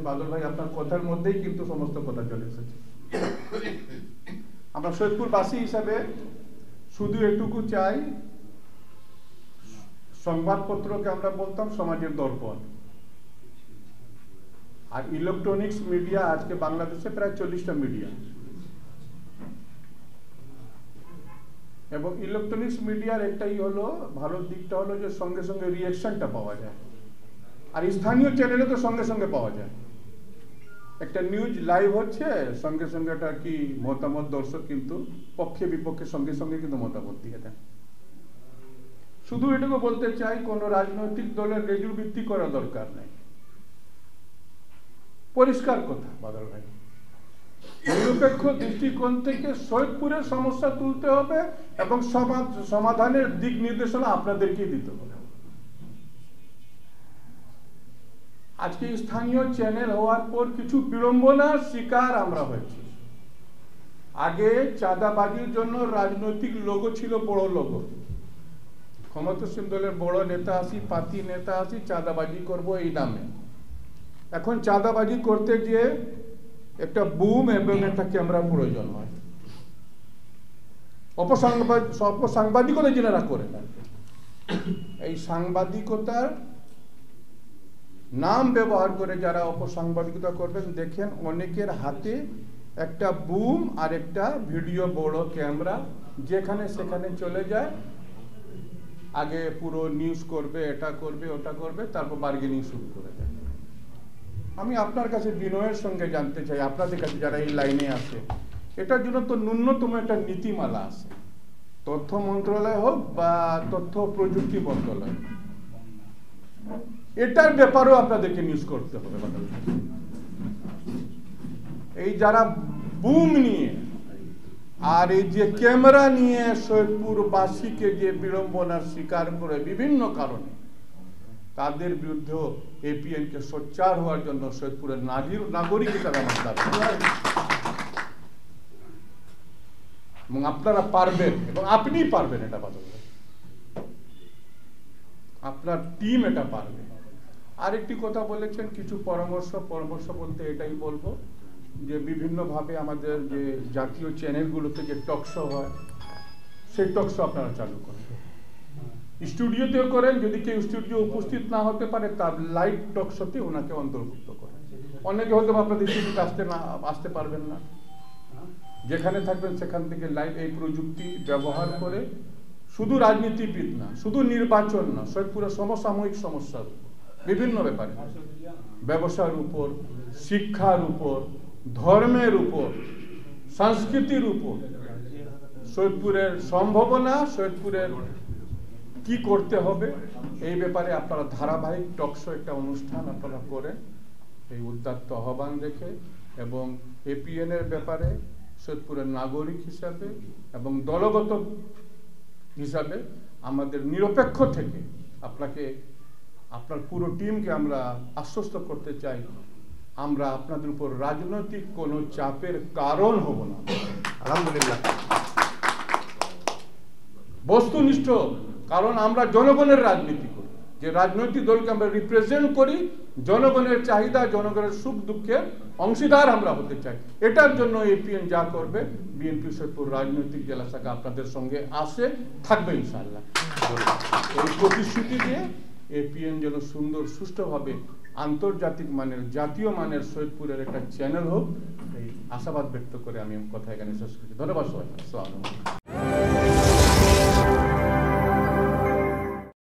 বাদল ভাই আপনার কথার মধ্যেই কিন্তু সমস্ত কথা চলে এসেছে। আমরা সৈয়দপুরবাসী হিসাবে শুধু এটুকু চাই, সংবাদপত্রকে আমরা বলতাম সমাজের দর্পণ, আর ইলেকট্রনিক্স মিডিয়া আজকে বাংলাদেশে প্রায় 40টা মিডিয়া, এবং ইলেকট্রনিক্স মিডিয়ার একটাই হলো ভালো দিকটা হলো যে সঙ্গে সঙ্গে রিঅ্যাকশনটা পাওয়া যায়, আর স্থানীয় চ্যানেলে তো সঙ্গে সঙ্গে পাওয়া যায়। একটা নিউজ লাইভ হচ্ছে, সঙ্গে সঙ্গে এটা কি মতামত দর্শক কিন্তু পক্ষে বিপক্ষে সঙ্গে সঙ্গে কিন্তু মতামত দিয়ে দেন। শুধু এটুকু বলতে চাই, কোন রাজনৈতিক দলের রেজু ভিত্তি করা দরকার নেই। পরিষ্কার কথা বাদল ভাই, নিরপেক্ষ দৃষ্টিকোণ থেকে সৈয়দপুরের সমস্যা তুলতে হবে এবং সমাধানের দিক নির্দেশনা আপনাদেরকেই দিতে হবে। আজকে স্থানীয় চ্যানেল হওয়ার পর কিছু বিড়ম্বনার শিকার আমরা হয়েছি। আগে চাঁদাবাজির জন্য রাজনৈতিক লোগো ছিল, বড় লোগো, ক্ষমতাসীন দলের বড় নেতা আসি, পাতি নেতা আসি, চাঁদাবাজি করব এই নামে। এখন চাঁদাবাজি করতে গিয়ে একটা বুম এবং একটা ক্যামেরা প্রয়োজন হয়। অপসাংবাদিকতা যারা করে না, এই সাংবাদিকতার নাম ব্যবহার করে যারা অপসাংবাদিকতা করবেন, দেখেন অনেকের হাতে একটা বুম আর একটা ভিডিও বড় ক্যামেরা, যেখানে সেখানে চলে যায়। আগে পুরো নিউজ করবে, এটা করবে, ওটা করবে, তারপর বার্গেনিং শুরু করে দেয়। আমি আপনার কাছে বিনয়ের সঙ্গে জানতে চাই, আপনাদের কাছে যারা এই লাইনে আছে, এটার জন্য তো ন্যূনতম একটা নীতিমালা আছে, তথ্য মন্ত্রণালয় হোক বা তথ্য প্রযুক্তি মন্ত্রণালয়, এটার ব্যাপারেও আপনাদেরকে নিউজ করতে হবে। এই যারা বুম নিয়ে আর এই যে ক্যামেরা নিয়ে সৈয়দপুরবাসীকে যে বিড়ম্বনার শিকার করে বিভিন্ন কারণে, তাদের বিরুদ্ধেও এপিএন কে সোচ্চার হওয়ার জন্য সৈয়দপুরের নাগরিক হিসাবে আমার দাবি, এবং আপনারা পারবেন এবং আপনি পারবেন, এটা বাদল, আপনার টিম এটা পারবে। আরেকটি কথা বলেছেন, কিছু পরামর্শ বলতে এটাই বলবো যে বিভিন্নভাবে আমাদের যে জাতীয় চ্যানেলগুলোতে যে টকশো হয়, সেই টকশো আপনারা চালু করেন, স্টুডিওতেও করেন। যদি কেউ স্টুডিও উপস্থিত না হতে পারে, তার লাইভ টকশোতে ওনাকে অন্তর্ভুক্ত করেন। অনেকে হয়তো আপনাদের স্টুডিওতে আসতে পারবেন না, যেখানে থাকবেন সেখান থেকে লাইভ এই প্রযুক্তি ব্যবহার করে শুধু রাজনীতিবিদ না, শুধু নির্বাচন না, সৈয়দপুরের সমসাময়িক সমস্যার বিভিন্ন ব্যাপারে, ব্যবসার উপর, শিক্ষার উপর, ধর্মের উপর, সংস্কৃতির উপর, সৈয়দপুরের সম্ভাবনা, সৈয়দপুরের কি করতে হবে, এই ব্যাপারে আপনারা ধারাবাহিক টকশো একটা অনুষ্ঠান আপনারা করেন, এই উদ্যত্ত আহ্বান রেখে। এবং এপিএন এর ব্যাপারে সৈয়দপুরের নাগরিক হিসাবে এবং দলগত হিসাবে আমাদের নিরপেক্ষ থেকে আপনাকে, আপনার পুরো টিমকে আমরা আশ্বস্ত করতে চাই, আমরা আপনাদের উপর রাজনৈতিক কোনো চাপের কারণ হব না। আলহামদুলিল্লাহ, বস্তুনিষ্ঠ, কারণ আমরা জনগণের রাজনীতি করি, যে রাজনৈতিক দলকে আমরা রিপ্রেজেন্ট করি, জনগণের চাহিদা, জনগণের সুখ দুঃখের অংশীদার আমরা হতে চাই। এটার জন্য এপিএন যা করবে, বিএনপি সৈয়দপুর রাজনৈতিক জেলা শাখা আপনাদের সঙ্গে আসে, থাকবে ইনশাআল্লাহ। এই প্রতিশ্রুতি দিয়ে এপিএন যেন সুন্দর সুষ্ঠুভাবে আন্তর্জাতিক মানের, জাতীয় মানের সৈয়দপুরের একটা চ্যানেল হোক, এই আশাবাদ ব্যক্ত করে আমি কথা এখানে শেষ করছি। ধন্যবাদ সবাই।